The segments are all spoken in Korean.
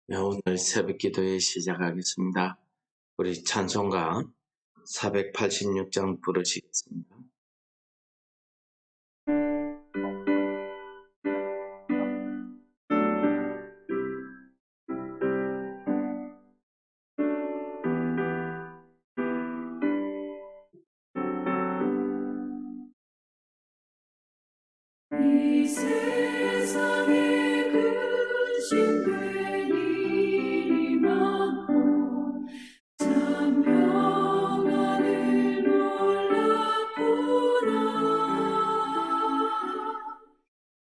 네, 오늘 새벽 기도회 시작하겠습니다. 우리 찬송가 486장 부르시겠습니다. 이 세상에 근심된 일이 많고 참 평안을 몰랐구나.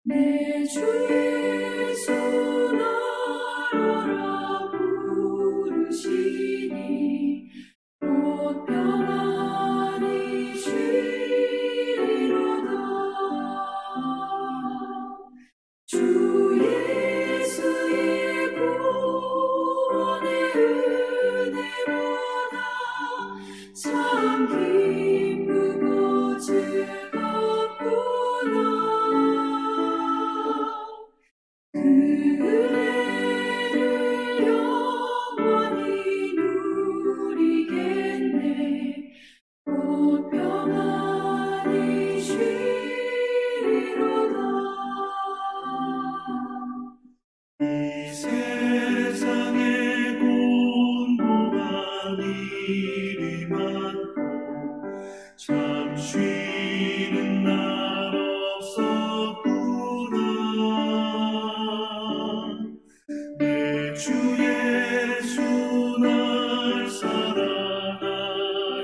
내 주 예수 나라 부르시니 곧 평안히 쉬리로다. 주 예수의 구원의 은혜로다. 참 기쁘고 즐겁구나. 그 은혜를 영원히 누리겠네. 곧 평안히 쉬리로다. 이 세상에 곤고한 일이 많고 참 쉬는 날 없었구나. 내 주 예수 날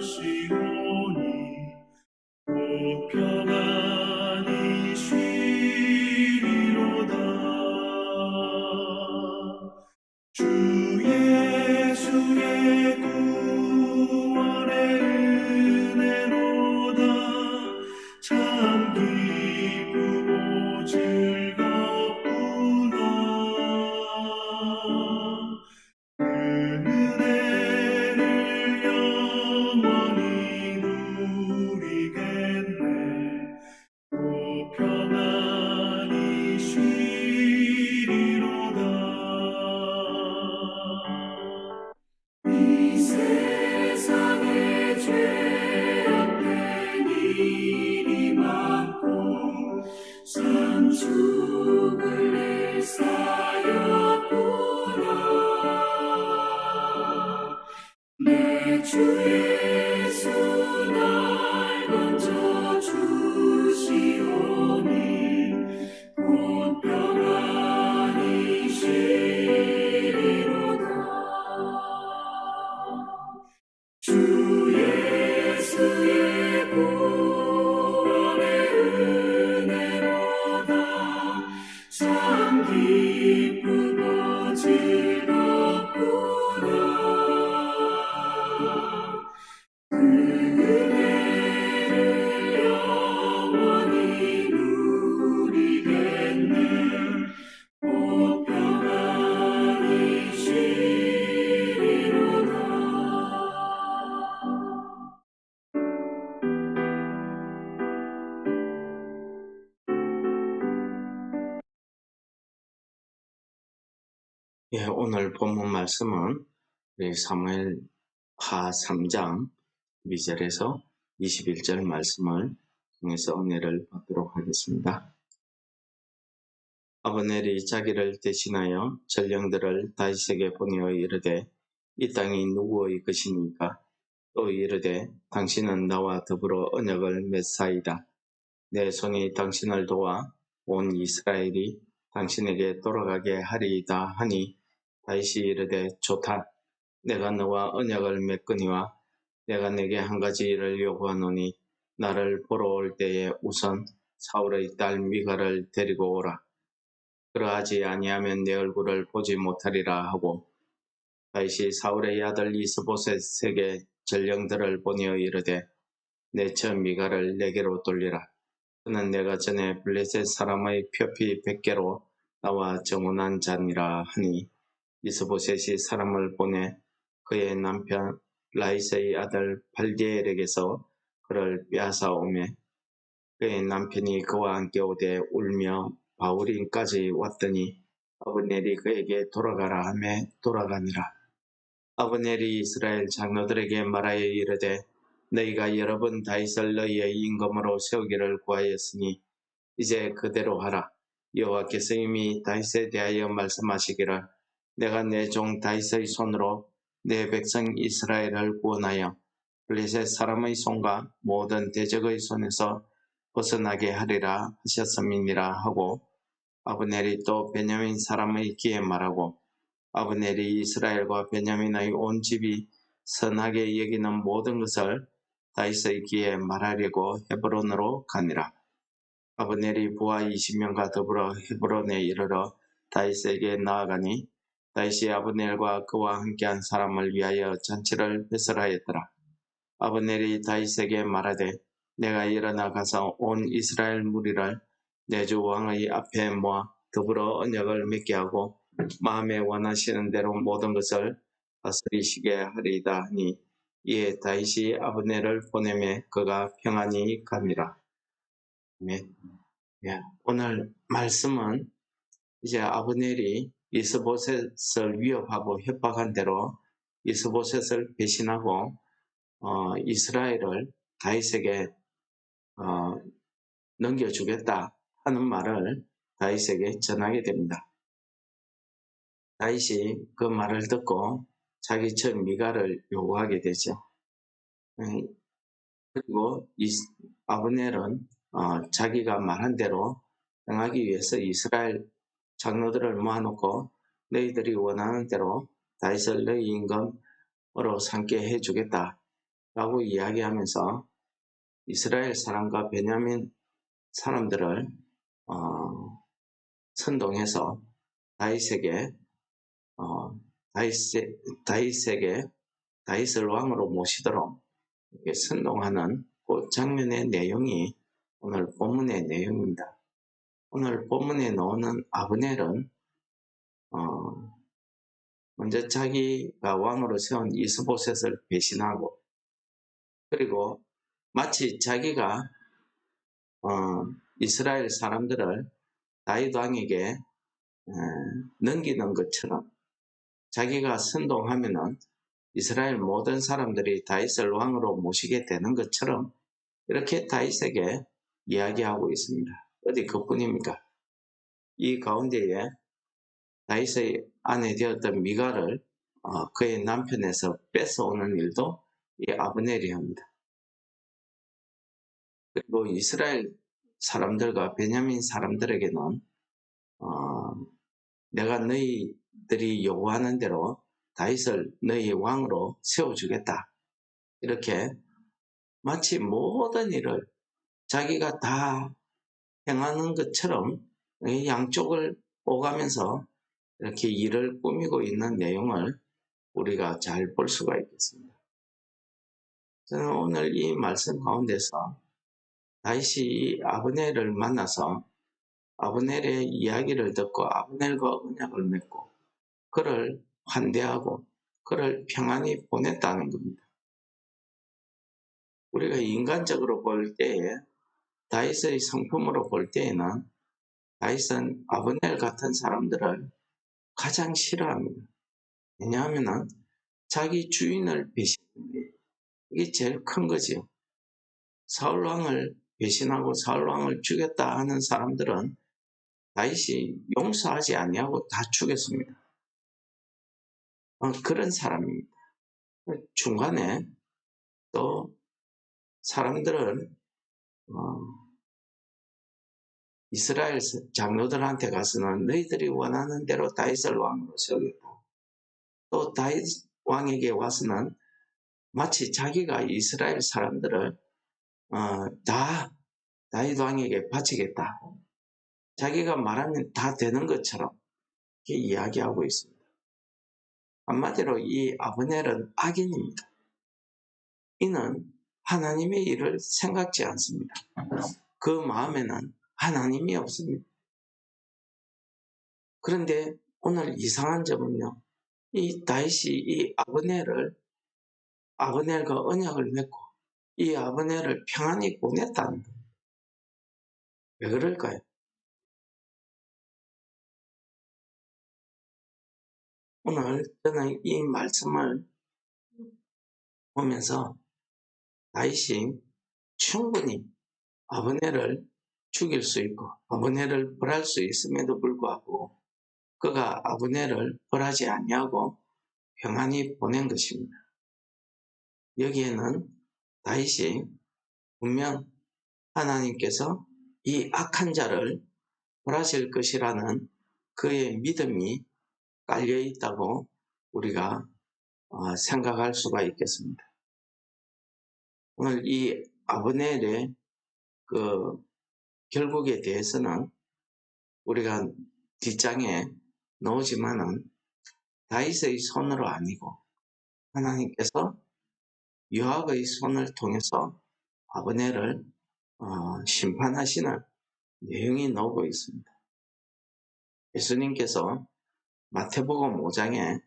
사랑하시오니 곧 평안히 쉬리로다. 주 예수의 구원의 은혜로다. 참 기쁘고 즐겁구나. 그 은혜를 영원히 누리겠네. 곧 평안히 쉬리로다. 이 세상에 죄악된 일이 많고 참 죽을 일 쌓였구나. 내 주 예수 날 건져주시오니 곧 평안히 쉬리로다. 주 예수의 구원의 은혜로다. 참 기쁘고 즐겁구나. 그 은혜를 영원히 누리겠네. 곧 평안히 쉬리로다. 예, 오늘 본문 말씀은 우리 사무엘하 3장 2절에서 21절 말씀을 통해서 은혜를 받도록 하겠습니다. 아브넬이 자기를 대신하여 전령들을 다윗에게 보내어 이르되 이 땅이 누구의 것이니까? 또 이르되 당신은 나와 더불어 언약을 맺사이다. 내 손이 당신을 도와 온 이스라엘이 당신에게 돌아가게 하리이다 하니 다윗이 이르되 좋다. 내가 너와 언약을 맺거니와 내가 내게 한 가지 일을 요구하노니 나를 보러 올 때에 우선 사울의 딸 미갈을 데리고 오라. 그러하지 아니하면 내 얼굴을 보지 못하리라 하고 다윗이 사울의 아들 이스보셋에게 전령들을 보내어 이르되 내 처 미갈을 내게로 돌리라. 그는 내가 전에 블레셋 사람의 표피 100개로 나와 정언한 자니라 하니 이스보셋이 사람을 보내 그의 남편 라이스의 아들 발디엘에게서 그를 빼앗아 오매 그의 남편이 그와 함께 오되 울며 바울인까지 왔더니 아브넬이 그에게 돌아가라 하매 돌아가니라. 아브넬이 이스라엘 장로들에게 말하여 이르되 너희가 여러 번 다윗을 너희의 임금으로 세우기를 구하였으니 이제 그대로 하라. 여호와께서 이미 다윗에 대하여 말씀하시기를 내가 내 종 다윗의 손으로 내 백성 이스라엘을 구원하여 블레셋 사람의 손과 모든 대적의 손에서 벗어나게 하리라 하셨음이니라 하고 아브넬이 또 베냐민 사람의 귀에 말하고 아브넬이 이스라엘과 베냐민의 온 집이 선하게 여기는 모든 것을 다윗의 귀에 말하려고 헤브론으로 가니라. 아브넬이 부하 20명과 더불어 헤브론에 이르러 다윗에게 나아가니 다윗이 아브넬과 그와 함께한 사람을 위하여 잔치를 배설하였더라. 아브넬이 다윗에게 말하되 내가 일어나 가서 온 이스라엘 무리를 내 주 왕의 앞에 모아 더불어 언약을 맺게 하고 마음에 원하시는 대로 모든 것을 다스리시게 하리이다 하니 이에 다윗이 아브넬을 보내매 그가 평안히 갑니다. 오늘 말씀은 이제 아브넬이 이스보셋을 위협하고 협박한 대로 이스보셋을 배신하고 이스라엘을 다윗에게 넘겨주겠다 하는 말을 다윗에게 전하게 됩니다. 다윗이 그 말을 듣고 자기 처 미갈을 요구하게 되죠. 그리고 아브넬은 자기가 말한 대로 행하기 위해서 이스라엘 장로들을 모아놓고 너희들이 원하는 대로 다윗을 너희 임금으로 삼게 해주겠다 라고 이야기하면서 이스라엘 사람과 베냐민 사람들을 선동해서 다윗에게 다윗을 왕으로 모시도록 이렇게 선동하는 그 장면의 내용이 오늘 본문의 내용입니다. 오늘 본문에 나오는 아브넬은 먼저 자기가 왕으로 세운 이스보셋을 배신하고 그리고 마치 자기가 이스라엘 사람들을 다윗 왕에게 넘기는 것처럼 자기가 선동하면은 이스라엘 모든 사람들이 다윗을 왕으로 모시게 되는 것처럼 이렇게 다윗에게 이야기하고 있습니다. 어디 그뿐입니까? 이 가운데에 다윗의 아내 되었던 미갈을 그의 남편에서 뺏어오는 일도 이 아브넬이 합니다. 그리고 이스라엘 사람들과 베냐민 사람들에게는 내가 너희들이 요구하는 대로 다윗을 너희 왕으로 세워주겠다. 이렇게 마치 모든 일을 자기가 다 행하는 것처럼 양쪽을 오가면서 이렇게 일을 꾸미고 있는 내용을 우리가 잘 볼 수가 있겠습니다. 저는 오늘 이 말씀 가운데서 다윗이 아브넬을 만나서 아브넬의 이야기를 듣고 아브넬과 언약을 맺고 그를 환대하고 그를 평안히 보냈다는 겁니다. 우리가 인간적으로 볼 때에 다윗의 성품으로 볼 때에는 다윗은 아브넬 같은 사람들을 가장 싫어합니다. 왜냐하면 자기 주인을 배신하는 게 이게 제일 큰 거지요. 사울왕을 배신하고 사울왕을 죽였다 하는 사람들은 다윗이 용서하지 아니하고 다 죽였습니다. 그런 사람입니다. 중간에 또 사람들은 이스라엘 장로들한테 가서는 너희들이 원하는 대로 다윗을 왕으로 세우겠다. 또 다윗 왕에게 와서는 마치 자기가 이스라엘 사람들을 다 다윗 왕에게 바치겠다. 자기가 말하면 다 되는 것처럼 이렇게 이야기하고 있습니다. 한마디로 이 아브넬은 악인입니다. 이는 하나님의 일을 생각지 않습니다. 그 마음에는 하나님이 없습니다. 그런데 오늘 이상한 점은요. 이 다윗이 이 아브넬과 언약을 맺고 이 아브넬을 평안히 보냈다는 겁니다. 왜 그럴까요? 오늘 저는 이 말씀을 보면서 다윗이 충분히 아브넬을 죽일 수 있고 아브넬을 벌할 수 있음에도 불구하고 그가 아브넬을 벌하지 아니하고 평안히 보낸 것입니다. 여기에는 다윗이 분명 하나님께서 이 악한 자를 벌하실 것이라는 그의 믿음이 깔려 있다고 우리가 생각할 수가 있겠습니다. 오늘 이 아브넬의 그 결국에 대해서는 우리가 뒷장에 넣지만은 다윗의 손으로 아니고 하나님께서 요압의 손을 통해서 아브넬을 심판하시는 내용이 나오고 있습니다. 예수님께서 마태복음 5장에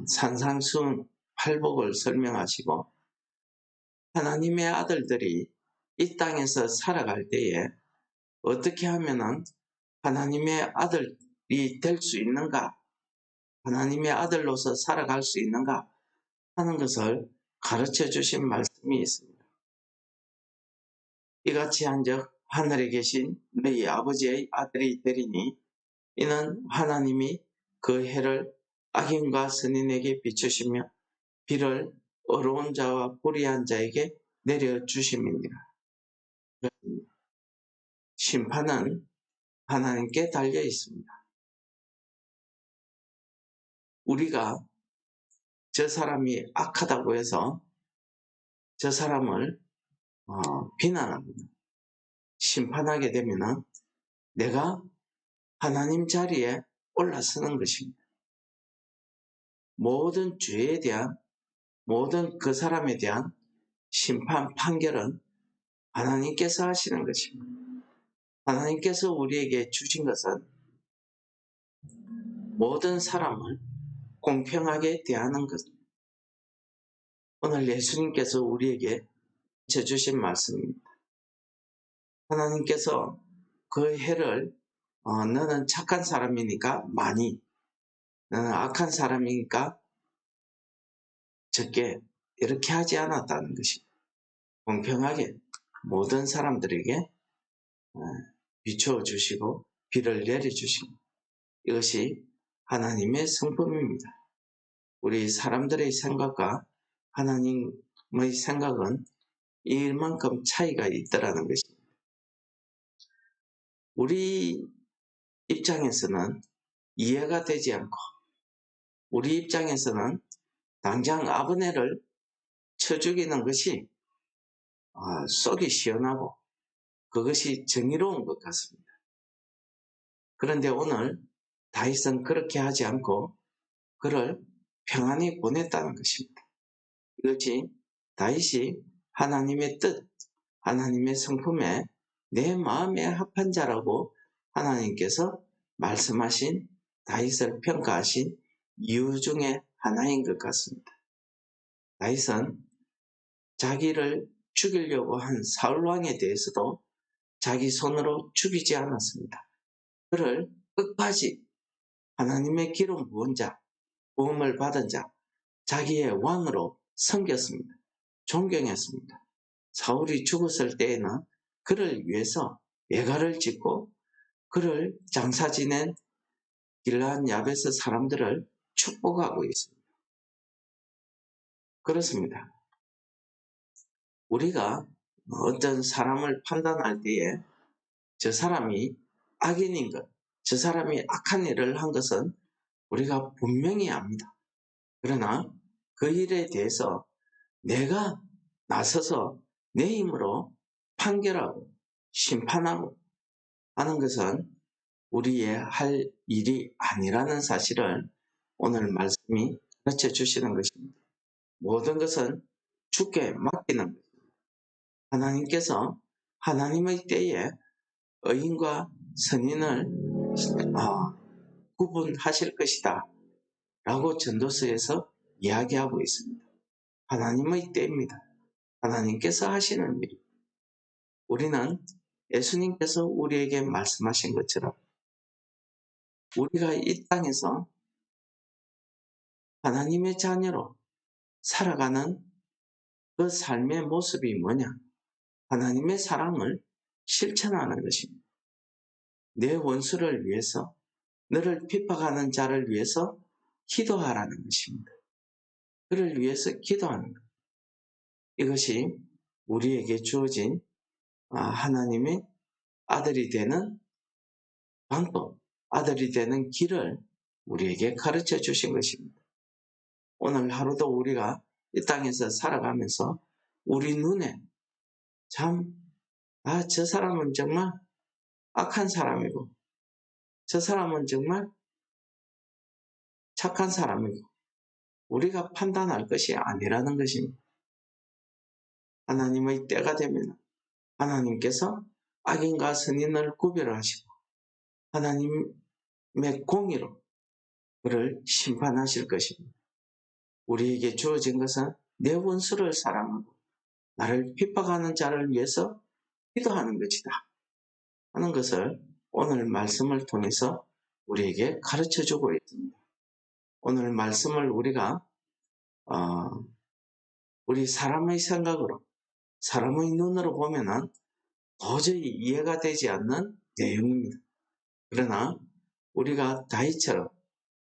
산상수훈 팔복을 설명하시고 하나님의 아들들이 이 땅에서 살아갈 때에 어떻게 하면은 하나님의 아들이 될 수 있는가, 하나님의 아들로서 살아갈 수 있는가 하는 것을 가르쳐 주신 말씀이 있습니다. 이같이 한즉 하늘에 계신 너희 아버지의 아들이 되리니 이는 하나님이 그 해를 악인과 선인에게 비추시며 비를 어려운 자와 불의한 자에게 내려주심이니라. 심판은 하나님께 달려 있습니다. 우리가 저 사람이 악하다고 해서 저 사람을 비난하고 심판하게 되면 내가 하나님 자리에 올라서는 것입니다. 모든 죄에 대한 모든 그 사람에 대한 심판 판결은 하나님께서 하시는 것입니다. 하나님께서 우리에게 주신 것은 모든 사람을 공평하게 대하는 것. 오늘 예수님께서 우리에게 주신 말씀입니다. 하나님께서 그 해를 너는 착한 사람이니까 많이, 너는 악한 사람이니까 적게 이렇게 하지 않았다는 것입니다. 공평하게 모든 사람들에게 비추어 주시고 비를 내려주시고 이것이 하나님의 성품입니다. 우리 사람들의 생각과 하나님의 생각은 이만큼 차이가 있더라는 것입니다. 우리 입장에서는 이해가 되지 않고 우리 입장에서는 당장 아브넬을 쳐 죽이는 것이 속이 시원하고 그것이 정의로운 것 같습니다. 그런데 오늘 다윗은 그렇게 하지 않고 그를 평안히 보냈다는 것입니다. 이것이 다윗이 하나님의 뜻, 하나님의 성품에 내 마음에 합한 자라고 하나님께서 말씀하신 다윗을 평가하신 이유 중에 하나인 것 같습니다. 다윗은 자기를 죽이려고 한 사울왕에 대해서도 자기 손으로 죽이지 않았습니다. 그를 끝까지 하나님의 기름 부은 자, 부음을 받은 자, 자기의 왕으로 섬겼습니다. 존경했습니다. 사울이 죽었을 때에는 그를 위해서 예가를 짓고 그를 장사 지낸 길르앗 야베스 사람들을 축복하고 있습니다. 그렇습니다. 우리가 어떤 사람을 판단할 때에 저 사람이 악인인 것, 저 사람이 악한 일을 한 것은 우리가 분명히 압니다. 그러나 그 일에 대해서 내가 나서서 내 힘으로 판결하고 심판하고 하는 것은 우리의 할 일이 아니라는 사실을 오늘 말씀이 가르쳐 주시는 것입니다. 모든 것은 주께 맡기는 것입니다. 하나님께서 하나님의 때에 의인과 선인을 구분하실 것이다 라고 전도서에서 이야기하고 있습니다. 하나님의 때입니다. 하나님께서 하시는 일입니다. 우리는 예수님께서 우리에게 말씀하신 것처럼 우리가 이 땅에서 하나님의 자녀로 살아가는 그 삶의 모습이 뭐냐? 하나님의 사랑을 실천하는 것입니다. 내 원수를 위해서, 너를 핍박하는 자를 위해서 기도하라는 것입니다. 그를 위해서 기도하는 것. 이것이 우리에게 주어진 하나님의 아들이 되는 방법, 아들이 되는 길을 우리에게 가르쳐 주신 것입니다. 오늘 하루도 우리가 이 땅에서 살아가면서 우리 눈에 참, 저 사람은 정말 악한 사람이고, 저 사람은 정말 착한 사람이고, 우리가 판단할 것이 아니라는 것입니다. 하나님의 때가 되면 하나님께서 악인과 선인을 구별하시고 하나님의 공의로 그를 심판하실 것입니다. 우리에게 주어진 것은 내 원수를 사랑하고 나를 핍박하는 자를 위해서 기도하는 것이다 하는 것을 오늘 말씀을 통해서 우리에게 가르쳐주고 있습니다. 오늘 말씀을 우리가 우리 사람의 생각으로, 사람의 눈으로 보면은 도저히 이해가 되지 않는 내용입니다. 그러나 우리가 다윗처럼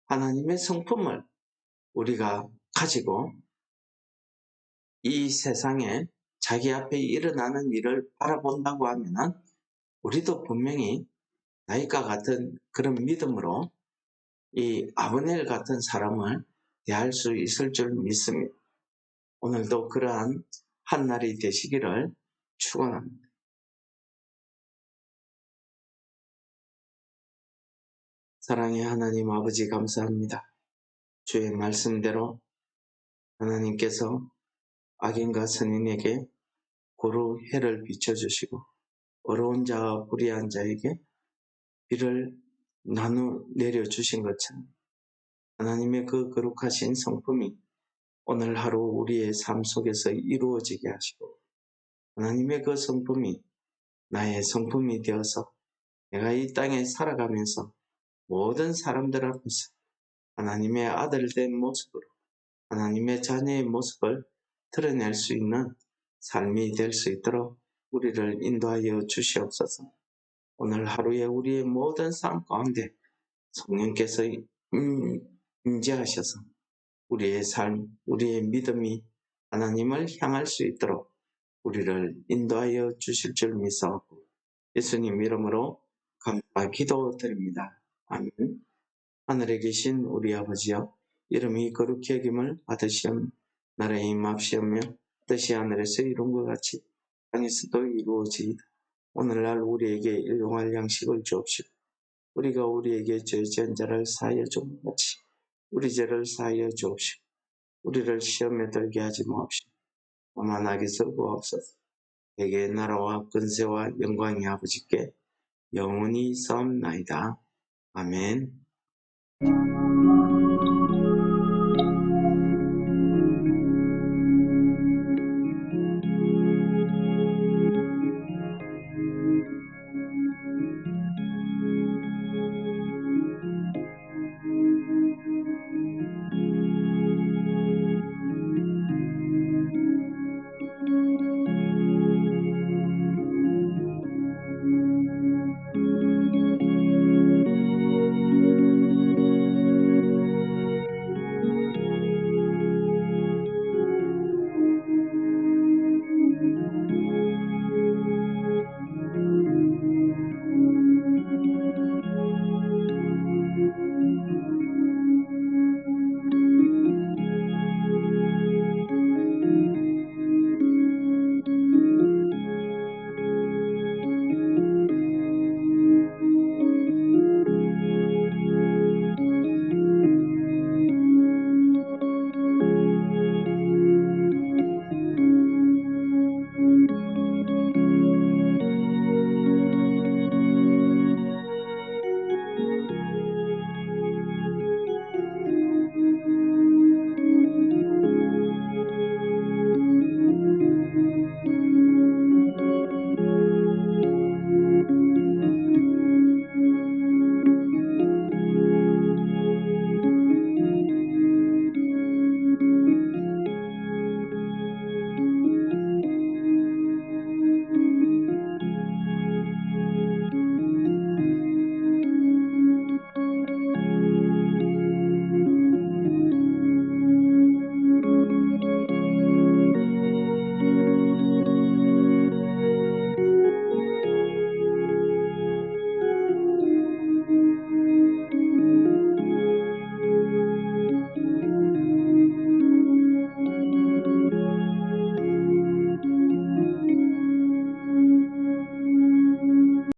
하나님의 성품을 우리가 가지고 이 세상에 자기 앞에 일어나는 일을 바라본다고 하면은 우리도 분명히 다윗과 같은 그런 믿음으로 이 아브넬 같은 사람을 대할 수 있을 줄 믿습니다. 오늘도 그러한 한 날이 되시기를 축원합니다. 사랑의 하나님 아버지 감사합니다. 주의 말씀대로 하나님께서 악인과 선인에게 고루 해를 비춰주시고 어려운 자와 불의한 자에게 비를 내려주신 것처럼 하나님의 그 거룩하신 성품이 오늘 하루 우리의 삶 속에서 이루어지게 하시고 하나님의 그 성품이 나의 성품이 되어서 내가 이 땅에 살아가면서 모든 사람들 앞에서 하나님의 아들 된 모습으로 하나님의 자녀의 모습을 드러낼 수 있는 삶이 될 수 있도록 우리를 인도하여 주시옵소서. 오늘 하루에 우리의 모든 삶 가운데 성령께서 임재하셔서 우리의 삶, 우리의 믿음이 하나님을 향할 수 있도록 우리를 인도하여 주실 줄 믿사옵고 예수님 이름으로 감사 기도드립니다. 아멘. 하늘에 계신 우리 아버지여, 이름이 거룩히 여김을 받으시옵며 나라에 임합시오며 뜻이 하늘에서 이룬 것 같이 땅에서도 이루어지이다. 오늘날 우리에게 일용할 양식을 주옵시고 우리가 우리에게 죄지은 자를 사하여 준 것 같이 우리 죄를 사하여 주옵시고 우리를 시험에 들게 하지 마옵시고 다만 악에서 구하옵소서. 대개의 나라와 근세와 영광이 아버지께 영원히 있사옵나이다. 아멘.